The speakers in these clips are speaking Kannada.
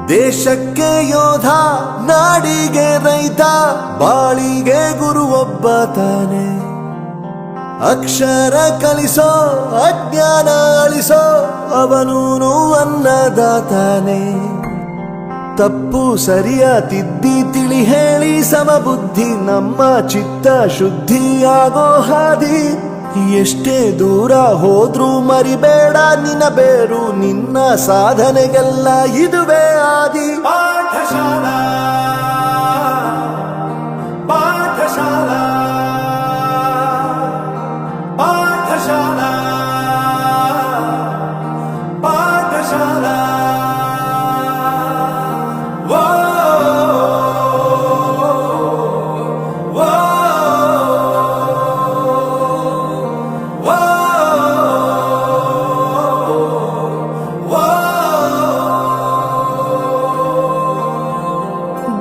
ದೇಶಕ್ಕೆ ಯೋಧ, ನಾಡಿಗೆ ರೈತ, ಬಾಳಿಗೆ ಗುರು ಒಬ್ಬ ತಾನೆ. ಅಕ್ಷರ ಕಲಿಸೋ, ಅಜ್ಞಾನ ಅಳಿಸೋ, ಅವನೂನು ಅನ್ನದಾತಾನೆ. ತಪ್ಪು ಸರಿಯ ತಿದ್ದಿ ತಿಳಿ ಹೇಳಿ ಸಮಬುದ್ಧಿ ನಮ್ಮ ಚಿತ್ತ ಶುದ್ಧಿಯಾಗೋ ಹಾದಿ. ಎಷ್ಟೇ ದೂರ ಹೋದ್ರೂ ಮರಿಬೇಡ ನಿನ್ನ ಬೇರು, ನಿನ್ನ ಸಾಧನೆಗೆಲ್ಲ ಇದುವೇ ಆದಿ. ಪಾಠಶಾಲಾ ಪಾಠಶಾಲಾ ಪಾಠಶಾಲಾ ಪಾಠಶಾಲಾ.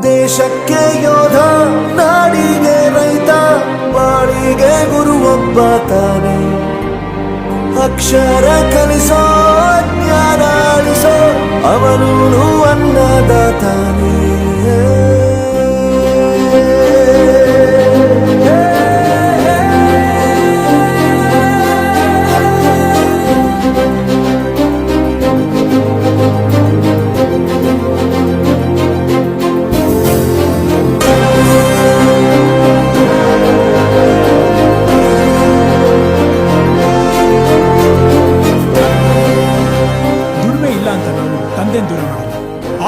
ದೇಶಕ್ಕೆ ಯೋಧ, ನಾಡಿಗೆ ರೈತ, ಬಾಳಿಗೆ ಗುರು ಒಬ್ಬ ತಾನೆ. ಅಕ್ಷರ ಕಲಿಸೋ, ಜ್ಞಾನ ಅಳಿಸೋ, ಅವನೂನು ಅನ್ನದಾತಾನೆ. ತಂದೆನ್ ದೂರ ಮಾಡಲ್ಲ,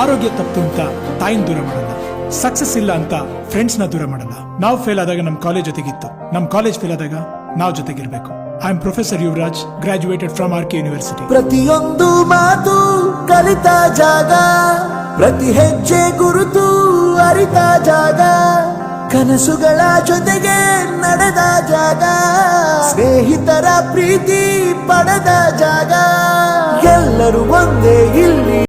ಆರೋಗ್ಯ ತಪ್ಪು ಅಂತ ತಾಯಿನ ದೂರ ಮಾಡಲ್ಲ, ಸಕ್ಸಸ್ ಇಲ್ಲ ಅಂತ ಫ್ರೆಂಡ್ಸ್ ನ ದೂರ ಮಾಡಲ್ಲ. ನಾವು ಫೇಲ್ ಆದಾಗ ನಮ್ ಕಾಲೇಜ್ ಜೊತೆಗಿತ್ತು, ನಮ್ ಕಾಲೇಜ್ ಫೇಲ್ ಆದಾಗ ನಾವು ಜೊತೆಗಿರ್ಬೇಕು. I am professor Yuvraj, graduated from RK university. ಪ್ರತಿಯೊಂದು ಮಾತು ಕಲಿತ ಜಾಗ, ಪ್ರತಿ ಹೆಜ್ಜೆ ಗುರುತು ಅರಿತ ಜಾಗ, ಕನಸುಗಳ ಜೊತೆಗೆ ನಡೆದ ಜಾಗ, ಸ್ನೇಹಿತರ ಪ್ರೀತಿ ಪಡೆದ ಜಾಗ, ಎಲ್ಲರೂ ಒಂದೇ ಇಲ್ಲಿ.